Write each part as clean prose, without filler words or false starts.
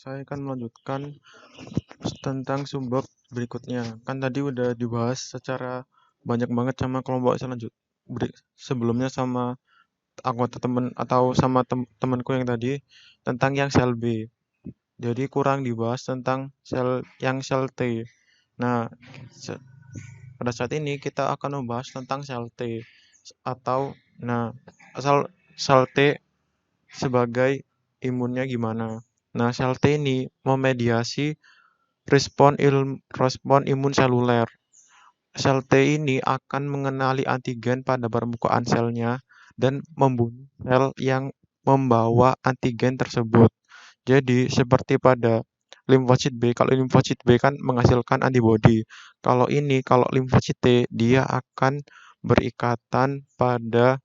saya akan melanjutkan tentang subbab berikutnya. Kan tadi udah dibahas secara banyak banget sama kelompok sebelumnya sama anggota temen atau sama temanku yang tadi tentang yang sel B. Jadi kurang dibahas tentang sel T. Nah, pada saat ini kita akan membahas tentang sel T atau asal sel T sebagai imunnya gimana. Nah, sel T ini memediasi respon imun seluler. Sel T ini akan mengenali antigen pada permukaan selnya dan membunuh sel yang membawa antigen tersebut. Jadi, seperti pada limfosit B, kalau limfosit B kan menghasilkan antibodi. Kalau limfosit T, dia akan berikatan pada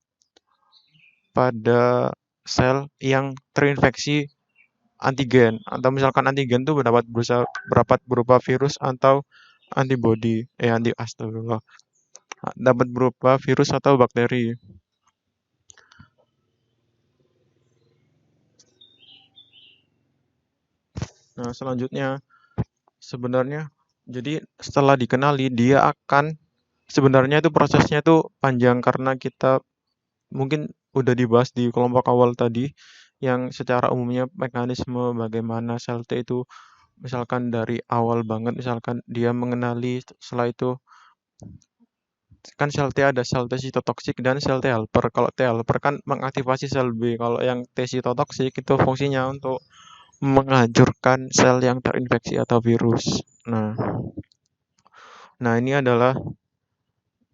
sel yang terinfeksi antigen, atau misalkan antigen itu dapat berupa virus atau astagfirullah, dapat berupa virus atau bakteri. Nah, selanjutnya sebenarnya jadi setelah dikenali sebenarnya itu prosesnya itu panjang karena kita mungkin udah dibahas di kelompok awal tadi yang secara umumnya mekanisme bagaimana sel T itu misalkan dari awal banget, misalkan dia mengenali, setelah itu kan sel T ada sel T sitotoksik dan sel T helper. Kalau T helper kan mengaktifasi sel B. Kalau yang T sitotoksik itu fungsinya untuk menghancurkan sel yang terinfeksi atau virus.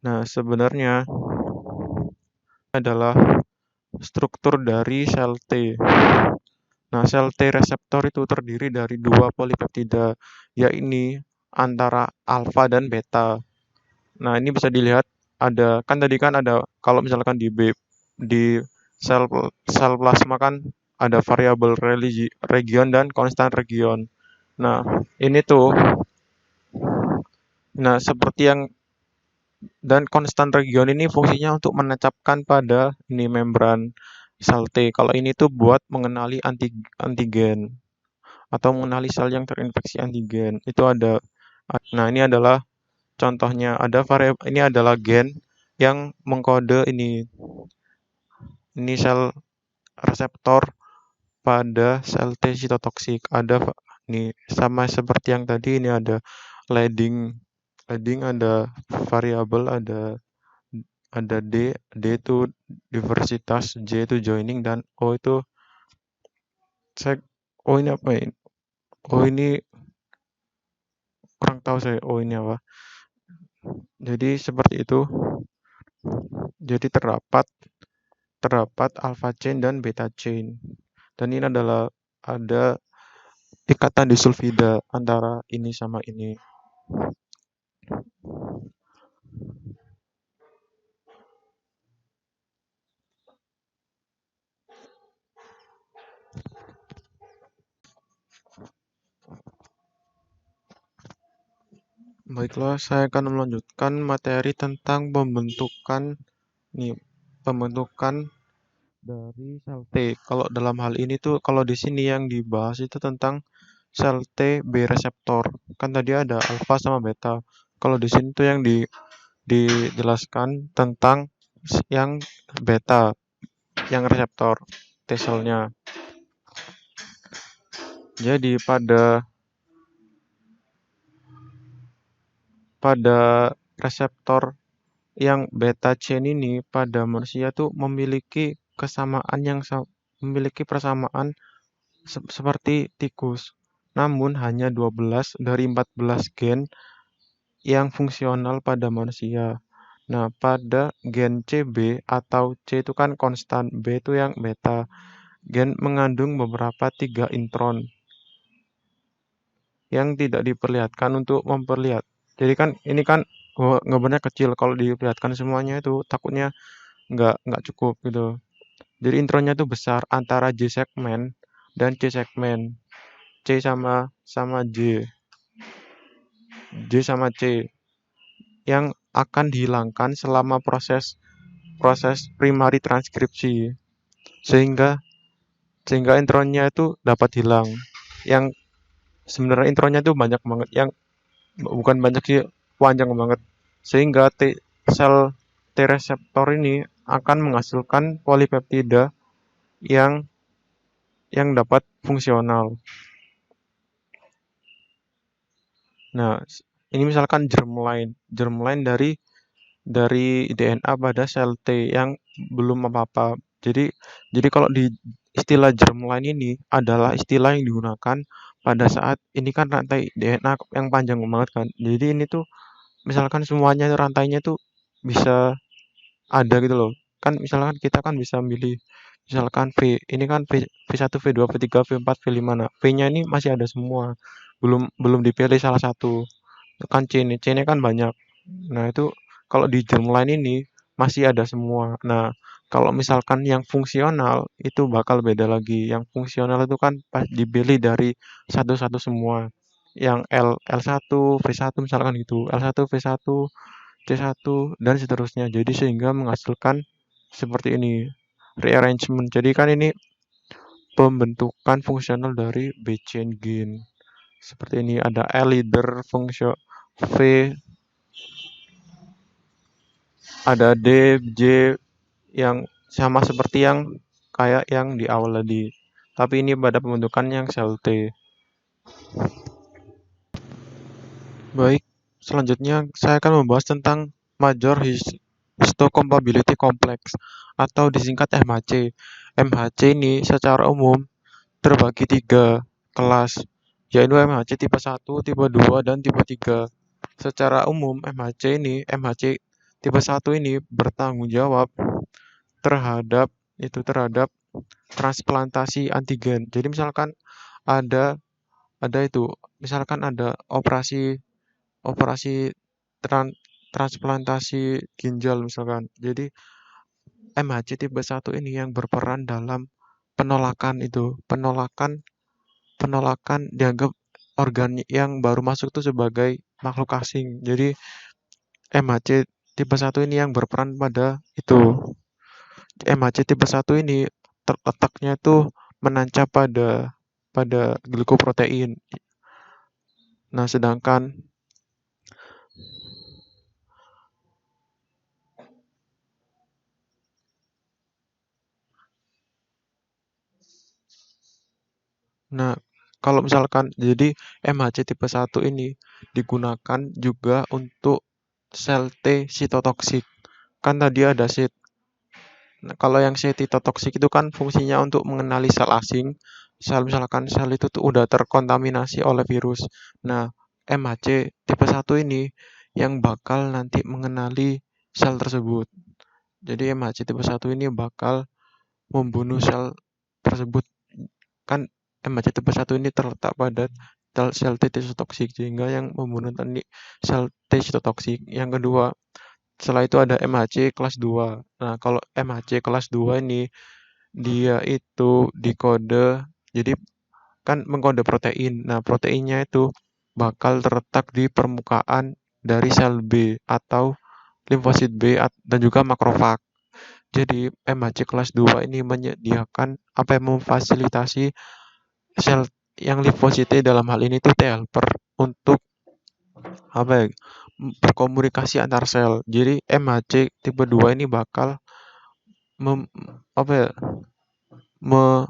Sebenarnya adalah struktur dari sel T. Nah, sel T reseptor itu terdiri dari dua polipeptida, yaitu antara alfa dan beta. Nah, ini bisa dilihat tadi kan ada, kalau misalkan di sel plasma kan ada variabel region dan konstan region. Nah, ini tuh seperti yang dan konstan region ini fungsinya untuk menancapkan pada ini membran sel T. Kalau ini tuh buat mengenali antigen atau mengenali sel yang terinfeksi antigen. Nah, ini adalah contohnya, ini adalah gen yang mengkode ini sel reseptor pada sel T sitotoksik. Ada ini sama seperti yang tadi, ini ada leading ada variabel, ada D itu diversitas, J itu joining, dan O itu ini apa ya? Ini kurang tahu saya. Ini apa? Jadi seperti itu. Jadi terdapat alpha chain dan beta chain. Dan ini ada ikatan disulfida antara ini sama ini. Baiklah, saya akan melanjutkan materi tentang pembentukan dari sel T. Kalau dalam hal ini tuh, kalau di sini yang dibahas itu tentang sel T B reseptor. Kan tadi ada alfa sama beta. Kalau di sini tuh yang dijelaskan tentang yang beta, yang reseptor T selnya. Jadi pada reseptor yang beta chain ini pada manusia tuh memiliki persamaan seperti tikus. Namun hanya 12 dari 14 gen yang fungsional pada manusia. Nah, pada gen CB atau C itu kan konstan, B itu yang beta. Gen mengandung beberapa 3 intron yang tidak diperlihatkan untuk memperlihat. Jadi kan ini kan gambarnya kecil, kalau diperlihatkan semuanya itu takutnya nggak cukup gitu. Jadi intronnya itu besar antara J segmen dan C segmen. C sama J sama C yang akan dihilangkan selama proses primary transkripsi, sehingga intronnya itu dapat hilang. yang sebenarnya intronya tuh banyak banget, yang bukan banyak sih, panjang banget, sehingga sel T reseptor ini akan menghasilkan polipeptida yang dapat fungsional. Nah, ini misalkan germline dari DNA pada sel T yang belum apa-apa. Jadi kalau di istilah germline ini adalah istilah yang digunakan pada saat ini kan rantai DNA yang panjang banget kan. Jadi ini tuh misalkan semuanya rantainya tuh bisa ada gitu loh. Kan misalkan kita kan bisa milih misalkan ini kan V1, V2, V3, V4, V5. Nah, V-nya ini masih ada semua. Belum belum dipilih salah satu. Kan C-nya kan banyak. Nah, itu kalau di germline ini masih ada semua. Nah, kalau misalkan yang fungsional itu bakal beda lagi. Yang fungsional itu kan pas dipilih dari satu-satu semua. Yang L1, V1 misalkan gitu. L1, V1, C1 dan seterusnya. Jadi sehingga menghasilkan seperti ini. Rearrangement. Jadi kan ini pembentukan fungsional dari B chain gene. Seperti ini ada L leader function V, ada D, J yang sama seperti yang kayak yang di awal tadi. Tapi ini pada pembentukan yang sel T. Baik, selanjutnya saya akan membahas tentang Major Histocompatibility Complex atau disingkat MHC. MHC ini secara umum terbagi tiga kelas, yaitu MHC tipe 1, tipe 2, dan tipe 3. Secara umum MHC tipe 1 ini bertanggung jawab terhadap transplantasi antigen. Jadi misalkan ada itu, misalkan ada operasi operasi transplantasi ginjal misalkan. Jadi MHC tipe 1 ini yang berperan dalam penolakan itu, penolakan dianggap organ yang baru masuk itu sebagai makhluk asing. Jadi MHC tipe 1 ini yang berperan pada itu. MHC tipe 1 ini letaknya itu menancap pada glikoprotein. Nah, sedangkan nah, kalau misalkan jadi MHC tipe 1 ini digunakan juga untuk sel T sitotoksik. Kan tadi ada Nah, kalau yang sitotoksik itu kan fungsinya untuk mengenali sel asing. Misalkan sel itu tuh udah terkontaminasi oleh virus. Nah, MHC tipe 1 ini yang bakal nanti mengenali sel tersebut. Jadi MHC tipe 1 ini bakal membunuh sel tersebut. Kan MHC tipe 1 ini terletak pada sel T sitotoksik sehingga yang membunuh tadi sel T sitotoksik. Yang kedua, setelah itu ada MHC kelas 2. Nah, kalau MHC kelas 2 ini dia itu dikode, jadi kan mengkode protein. Nah, proteinnya itu bakal terletak di permukaan dari sel B atau limfosit B dan juga makrofag. Jadi MHC kelas 2 ini menyediakan memfasilitasi sel yang limfositnya dalam hal ini tuh T helper untuk apa ya, berkomunikasi antar sel. Jadi MHC tipe 2 ini bakal mem, apa ya, me,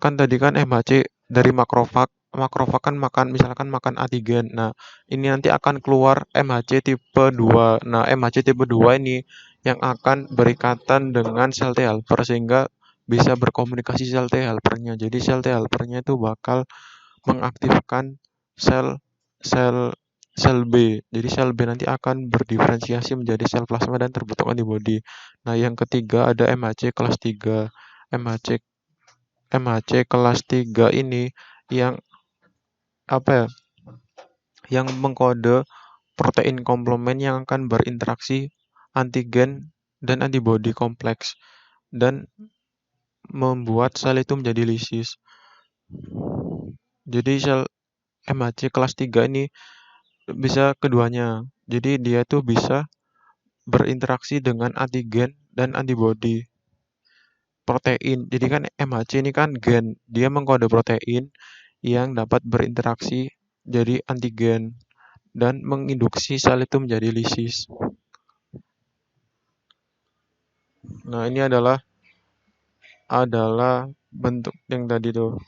kan tadi kan MHC dari makrofag, makrofag kan misalkan makan antigen. Nah, ini nanti akan keluar MHC tipe 2. Nah, MHC tipe 2 ini yang akan berikatan dengan sel T helper sehingga bisa berkomunikasi sel T helpernya. Jadi sel T helpernya itu bakal mengaktifkan sel sel sel B. Jadi sel B nanti akan berdiferensiasi menjadi sel plasma dan terbentuk antibodi. Nah, yang ketiga ada MHC kelas 3. MHC MHC kelas 3 ini yang apa ya? Yang mengkode protein komplement yang akan berinteraksi antigen dan antibodi kompleks dan membuat sel itu menjadi lisis. Jadi sel MHC kelas 3 ini bisa keduanya. Jadi dia tuh bisa berinteraksi dengan antigen dan antibodi protein. Jadi kan MHC ini kan gen, dia mengkode protein yang dapat berinteraksi jadi antigen dan menginduksi sel itu menjadi lisis. Nah, ini adalah bentuk yang tadi tuh.